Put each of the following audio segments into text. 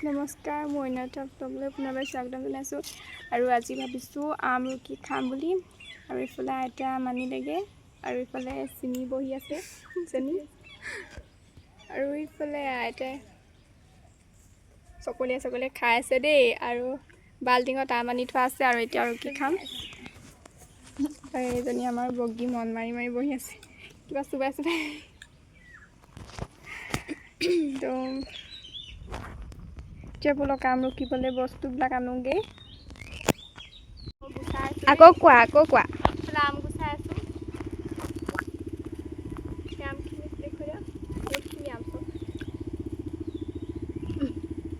নমস্কাৰ, মই অন্যথা তবলৈ পুনৰবাৰ স্বাগতম জনাইছোঁ। আৰু আজি ভাবিছোঁ আমলখি খাম বুলি। আৰু এইফালে আইতা মানিলেগে আৰু এইফালে চিনি বহি আছে চেনি। আৰু এইফালে আইতাই চকলীয়া খাই আছে দেই। আৰু বাল্টিঙত আম আনি থোৱা আছে। আৰু এতিয়া আৰু কি খাম। আৰু এইজনী আমাৰ বগী মন মাৰি মাৰি বহি আছে, কিবা চোবাই চোবাই। তো বোলক আমলখিবলৈ বস্তুবিলাক আনোগৈ। আকৌ কোৱা আম গুচাই আছোঁ।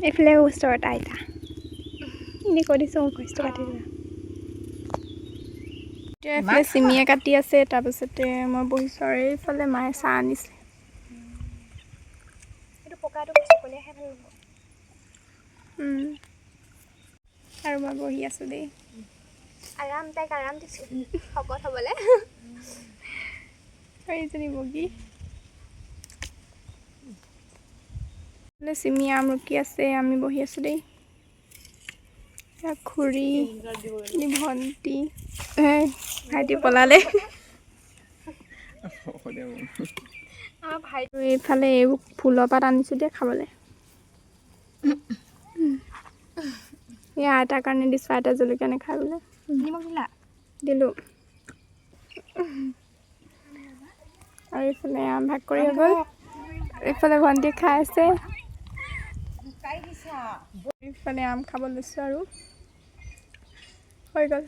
এইফালে ওচৰত আইতা এনেই কৈ দিছোঁ মুখস্থ কাটি দিবা। এইফালে চিমিয়ে কাটি আছে, তাৰপিছতে মই বহিছোঁ। আৰু এইফালে মায়ে চাহ আনিছে। এইটো পকাটো চকলীয়াহে ভাল হ'ব। আৰু মই বহি আছোঁ দেই। তাইক আৰাম দিছোঁ শকত হ'বলৈ। এইজনী বগী চিমি আমলখি আছে, আমি বহি আছোঁ দেই। খুৰী ভণ্টি ভাইটি পলালে। আমাৰ ভাইটি এইফালে এইবোৰ ফুলৰ পাত আনিছোঁ দেই খাবলৈ। এই আইতাৰ কাৰণে দিছোঁ, আইতা জলকীয়া নাখায় বোলে। দিলোঁ। আৰু এইফালে আম ভাগ কৰি হৈ গ'ল। এইফালে ভণ্টি খাই আছে। এইফালে আম খাব লৈছোঁ আৰু হৈ গ'ল।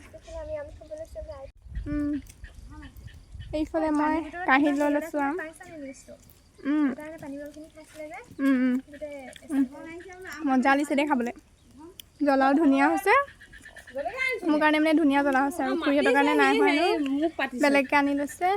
এইফালে মই কাঁহী লৈ লৈছোঁ আম। মজা লাগিছে দেই খাবলৈ। জ্বলাও ধুনীয়া হৈছে। মোৰ কাৰণে মানে ধুনীয়া জ্বলা হৈছে। আৰু খুৰীহঁতৰ কাৰণে নাই হোৱা ন, বেলেগকৈ আনি লৈছে।